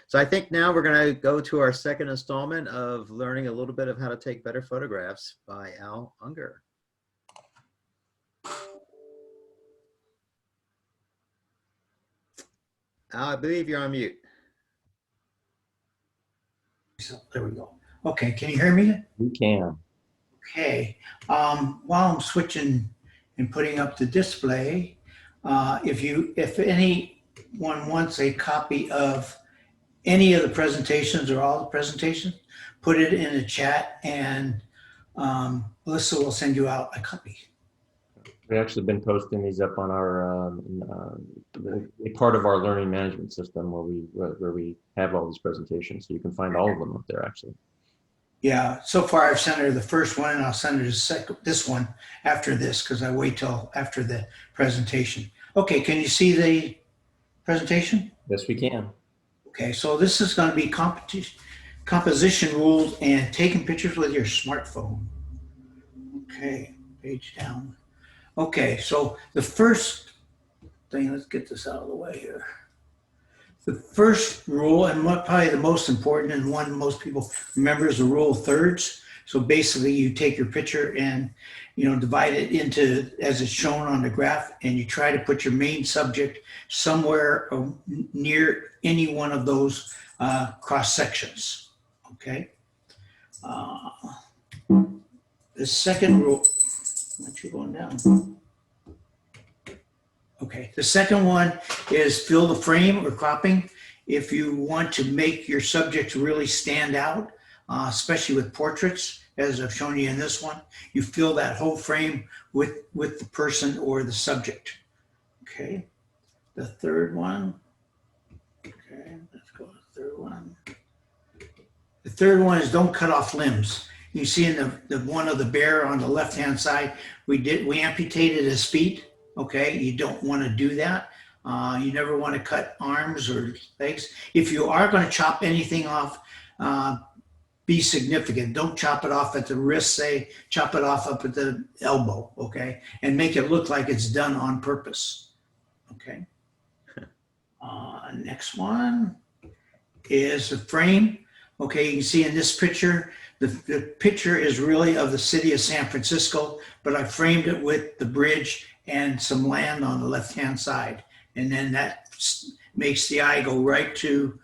So I think now we're going to go to our second installment of learning a little bit of how to take better photographs by Al Ungar. Al, I believe you're on mute. So there we go. Okay, can you hear me? We can. Okay. While I'm switching and putting up the display, if anyone wants a copy of any of the presentations or all the presentations, put it in the chat, and Melissa will send you out a copy. We've actually been posting these up on our a part of our learning management system where we have all these presentations, so you can find all of them up there actually. Yeah, so far I've sent her the first one, and I'll send her this one after this, because I wait till after the presentation. Okay, can you see the presentation? Yes, we can. Okay, so this is going to be composition rules and taking pictures with your smartphone. Okay, page down. Okay, so the first thing, let's get this out of the way here. The first rule, and probably the most important and one most people remember, is the rule of thirds. So basically you take your picture and divide it into, as it's shown on the graph, and you try to put your main subject somewhere near any one of those cross sections. Okay. The second rule, what you going down? Okay, the second one is fill the frame or cropping. If you want to make your subject really stand out, especially with portraits, as I've shown you in this one, you fill that whole frame with the person or the subject. Okay, the third one. Okay, let's go to the third one. The third one is don't cut off limbs. You see in the one of the bear on the left-hand side, we amputated his feet. Okay, you don't want to do that. You never want to cut arms or legs. If you are going to chop anything off, be significant. Don't chop it off at the wrist, say, chop it off up at the elbow, okay? And make it look like it's done on purpose, okay? Next one is the frame. Okay, you can see in this picture, the picture is really of the city of San Francisco, but I framed it with the bridge and some land on the left-hand side. And then that makes the eye go right to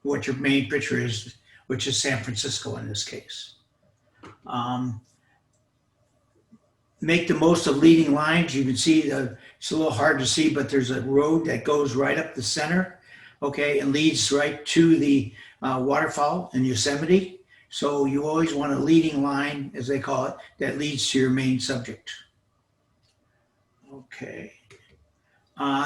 what your main picture is, which is San Francisco in this case. Make the most of leading lines. You can see, it's a little hard to see, but there's a road that goes right up the center, okay, and leads right to the waterfall in Yosemite. So you always want a leading line, as they call it, that leads to your main subject. Okay.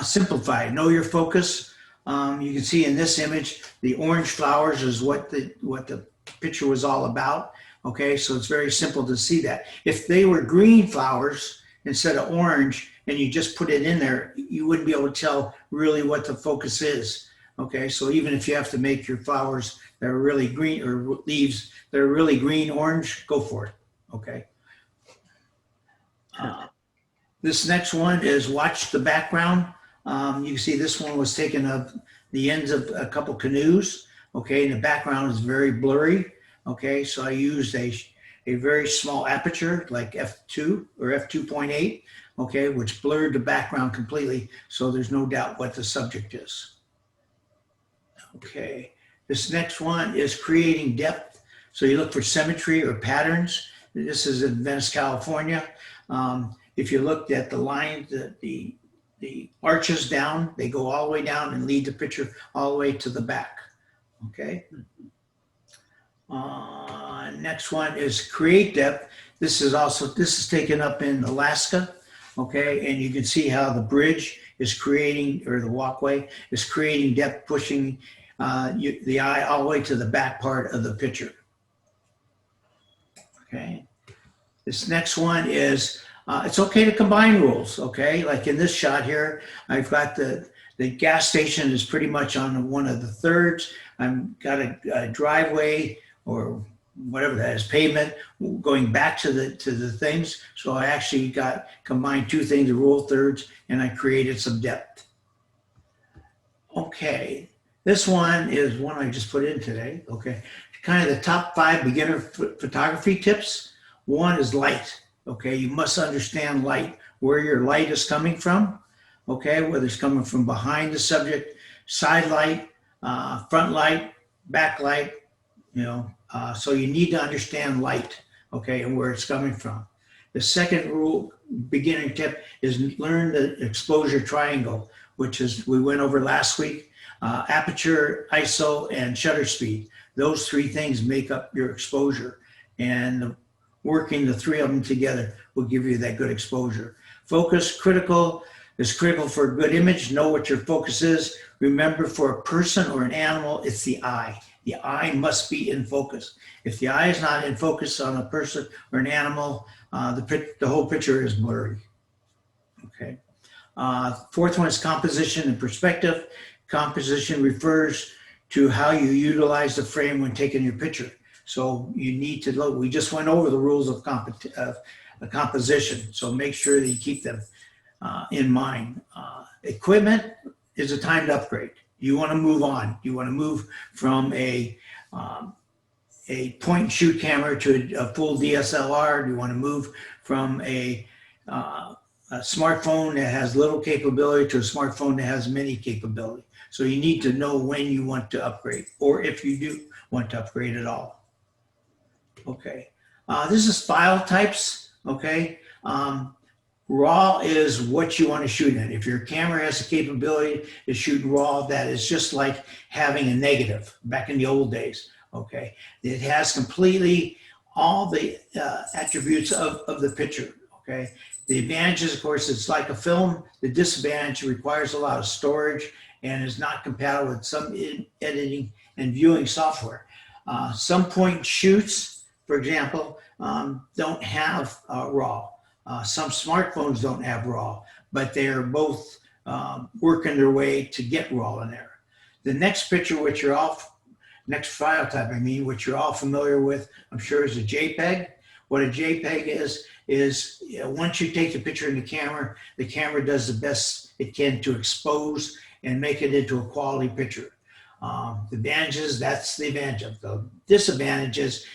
Simplify, know your focus. You can see in this image, the orange flowers is what the picture was all about. Okay, so it's very simple to see that. If they were green flowers instead of orange, and you just put it in there, you wouldn't be able to tell really what the focus is. Okay, so even if you have to make your flowers that are really green, or leaves that are really green, orange, go for it. Okay. This next one is watch the background. You can see this one was taken of the ends of a couple canoes. Okay, and the background is very blurry. Okay, so I used a very small aperture like f2 or f2.8. Okay, which blurred the background completely, so there's no doubt what the subject is. Okay, this next one is creating depth. So you look for symmetry or patterns. This is in Venice, California. If you looked at the line, the arches down, they go all the way down and lead the picture all the way to the back. Okay. Next one is create depth. This is taken up in Alaska. Okay, and you can see how the bridge is creating, or the walkway is creating depth, pushing the eye all the way to the back part of the picture. Okay, this next one is it's okay to combine rules. Okay, like in this shot here, I've got the gas station is pretty much on one of the thirds. I've got a driveway or whatever that is, pavement, going back to the things. So I actually combined two things, the rule of thirds, and I created some depth. Okay, This one is one I just put in today. Okay. Kind of the top 5 beginner photography tips. One is light. Okay. You must understand light, where your light is coming from. Okay. Whether it's coming from behind the subject, side light, front light, back light, so you need to understand light. Okay. And where it's coming from. The second rule, beginning tip, is learn the exposure triangle, which is we went over last week. Aperture, ISO, and shutter speed. Those 3 things make up your exposure, and working the 3 of them together will give you that good exposure. Focus is critical for a good image. Know what your focus is. Remember, for a person or an animal, it's the eye. The eye must be in focus. If the eye is not in focus on a person or an animal, the whole picture is blurry. Okay. Fourth one is composition and perspective. Composition refers to how you utilize the frame when taking your picture. So you need to look. We just went over the rules of composition. So make sure that you keep them in mind. Equipment is a timed upgrade. You want to move on. You want to move from a point and shoot camera to a full DSLR. You want to move from a smartphone that has little capability to a smartphone that has many capability. So you need to know when you want to upgrade, or if you do want to upgrade at all. Okay, this is file types. Okay, RAW is what you want to shoot in. If your camera has the capability to shoot RAW, that is just like having a negative back in the old days. Okay, it has completely all the attributes of the picture. Okay, the advantages, of course, it's like a film. The disadvantage, requires a lot of storage and is not compatible with some editing and viewing software. Some point shoots, for example, don't have RAW. Some smartphones don't have RAW, but they are both working their way to get RAW in there. The next picture, next file type, which you're all familiar with, I'm sure, is a JPEG. What a JPEG is once you take the picture in the camera does the best it can to expose and make it into a quality picture. The advantages, that's the advantage of the disadvantages.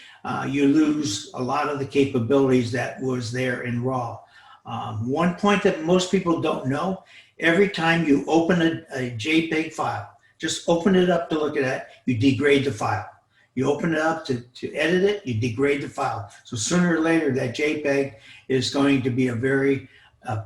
You lose a lot of the capabilities that was there in RAW. One point that most people don't know, every time you open a JPEG file, just open it up to look at it, you degrade the file. You open it up to edit it, you degrade the file. So sooner or later, that JPEG is going to be a very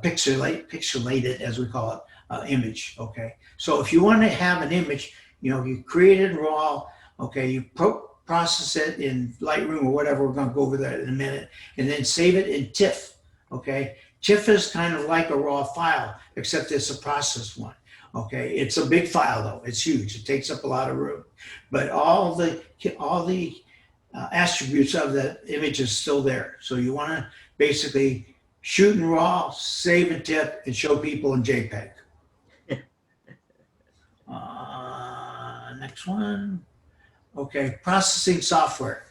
pixelated, as we call it, image. Okay. So if you want to have an image, you create it in RAW. Okay. You process it in Lightroom or whatever. We're going to go over that in a minute, and then save it in TIFF. Okay. TIFF is kind of like a RAW file, except it's a processed one. Okay, it's a big file though. It's huge. It takes up a lot of room, but all the attributes of the image is still there. So you want to basically shoot in RAW, save in TIFF, and show people in JPEG. Next one. Okay, processing software.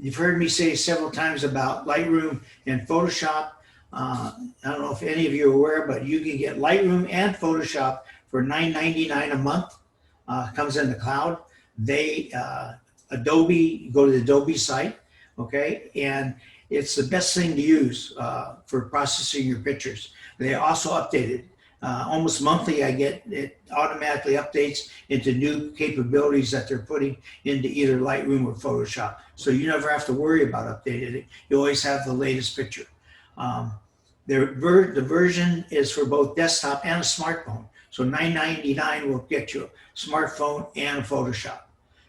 You've heard me say several times about Lightroom and Photoshop. I don't know if any of you are aware, but you can get Lightroom and Photoshop for $9.99 a month. Comes in the cloud. Adobe, go to the Adobe site, okay? And it's the best thing to use for processing your pictures. They also update it. Almost monthly, I get it automatically updates into new capabilities that they're putting into either Lightroom or Photoshop. So you never have to worry about updating it. You always have the latest picture. The version is for both desktop and a smartphone. So $9.99 will get you a smartphone and a Photoshop.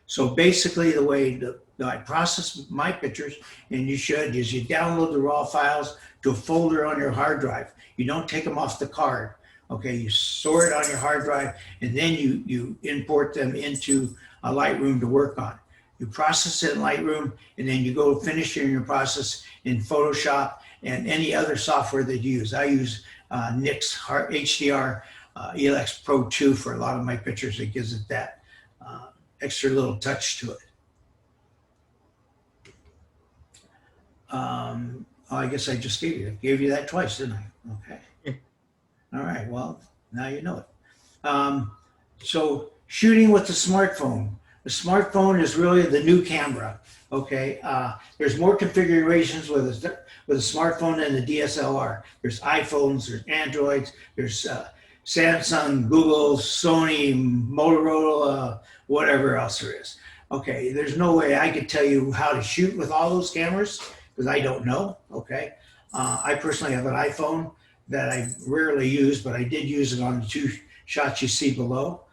So basically the way I process my pictures, and you should, is you download the RAW files to a folder on your hard drive. You don't take them off the card. Okay, you store it on your hard drive, and then you import them into a Lightroom to work on. You process it in Lightroom, and then you go finishing your process in Photoshop and any other software that you use. I use NIC's HDR ELX Pro 2 for a lot of my pictures. It gives it that extra little touch to it. I guess I just gave you that twice, didn't I? Okay. All right. Well, now you know it. So shooting with the smartphone. The smartphone is really the new camera. Okay, there's more configurations with a smartphone than the DSLR. There's iPhones, there's Androids, there's Samsung, Google, Sony, Motorola, whatever else there is. Okay, there's no way I could tell you how to shoot with all those cameras because I don't know. Okay, I personally have an iPhone that I rarely use, but I did use it on the 2 shots you see below.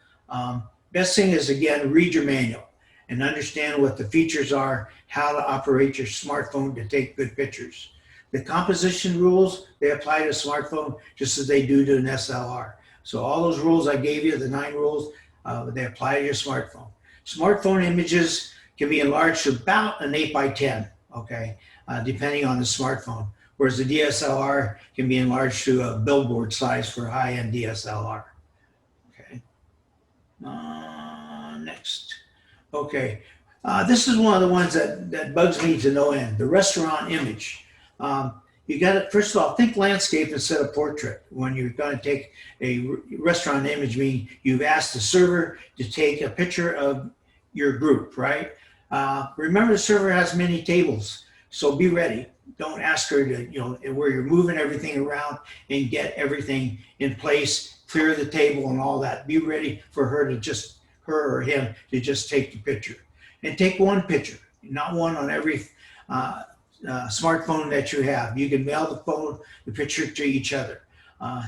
Best thing is, again, read your manual and understand what the features are, how to operate your smartphone to take good pictures. The composition rules, they apply to a smartphone just as they do to an SLR. So all those rules I gave you, the 9 rules, they apply to your smartphone. Smartphone images can be enlarged to about an 8x10, okay, depending on the smartphone. Whereas the DSLR can be enlarged to a billboard size for high-end DSLR. Okay. Next. Okay. This is one of the ones that bugs me to no end. The restaurant image. You got to, first of all, think landscape instead of portrait. When you're going to take a restaurant image, meaning you've asked the server to take a picture of your group, right? Remember, the server has many tables, so be ready. Don't ask her to, where you're moving everything around and get everything in place, clear the table and all that. Be ready for her or him to just take the picture. And take one picture, not one on every smartphone that you have. You can mail the picture to each other.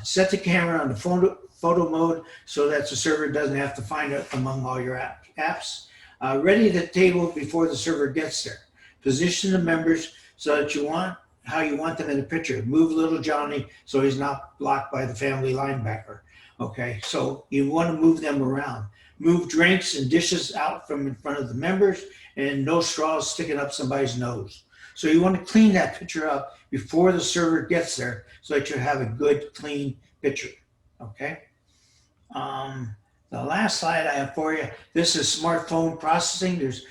Set the camera on the photo mode so that the server doesn't have to find it among all your apps. Ready the table before the server gets there. Position the members so that how you want them in the picture. Move little Johnny so he's not blocked by the family linebacker. Okay, so you want to move them around. Move drinks and dishes out from in front of the members and no straws sticking up somebody's nose. So you want to clean that picture up before the server gets there so that you have a good, clean picture, okay? The last slide I have for you, this is smartphone processing. There's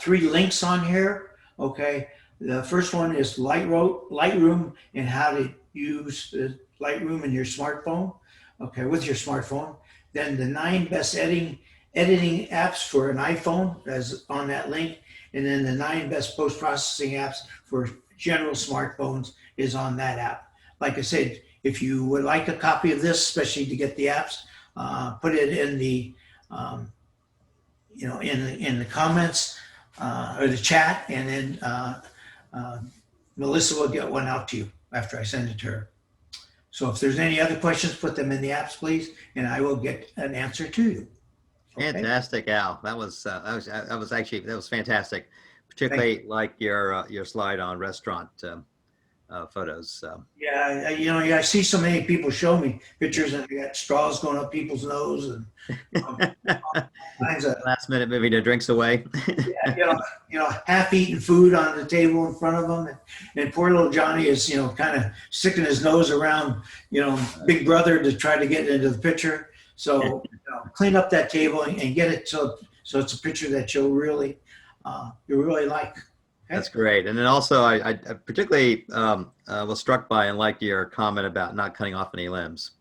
3 links on here, okay? The first one is Lightroom and how to use the Lightroom in your smartphone, okay, with your smartphone. Then the 9 best editing apps for an iPhone is on that link. And then the 9 best post-processing apps for general smartphones is on that app. Like I said, if you would like a copy of this, especially to get the apps, put it in the, in the comments or the chat, and then Melissa will get one out to you after I send it to her. So if there's any other questions, put them in the apps, please, and I will get an answer to you. Okay? Fantastic, Al. That was fantastic. Particularly like your slide on restaurant photos. Yeah, I see so many people show me pictures and they got straws going up people's nose and all kinds of Last minute moving the drinks away. half-eaten food on the table in front of them, and poor little Johnny is kind of sticking his nose around Big Brother to try to get into the picture. So clean up that table and get it so it's a picture that you'll really like. Okay? That's great. And then also, I particularly was struck by and liked your comment about not cutting off any limbs.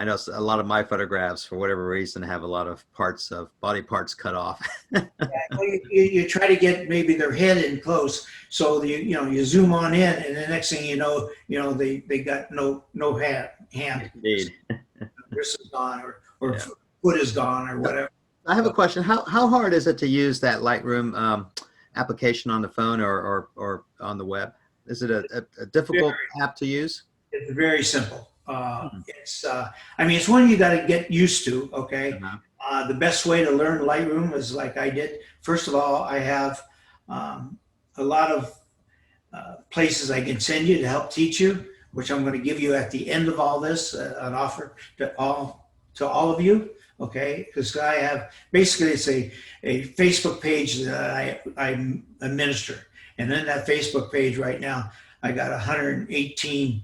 I know a lot of my photographs, for whatever reason, have a lot of body parts cut off. Yeah, well, you try to get maybe their head in close, so you zoom on in, and the next thing you know, they got no hand. Indeed. Wrist is gone, or foot is gone, or whatever. I have a question. How hard is it to use that Lightroom application on the phone or on the web? Is it a difficult app to use? It's very simple. It's one you got to get used to. Okay. The best way to learn Lightroom is like I did. First of all, I have a lot of places I can send you to help teach you, which I'm going to give you at the end of all this, an offer to all of you. Okay, because I have basically it's a Facebook page that I administer, and then that Facebook page right now I got 118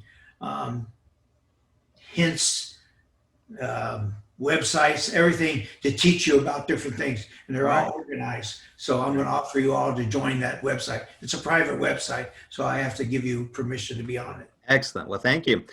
hints, websites, everything to teach you about different things, and they're all organized. So I'm going to offer you all to join that website. It's a private website, so I have to give you permission to be on it. Excellent. Well, thank you.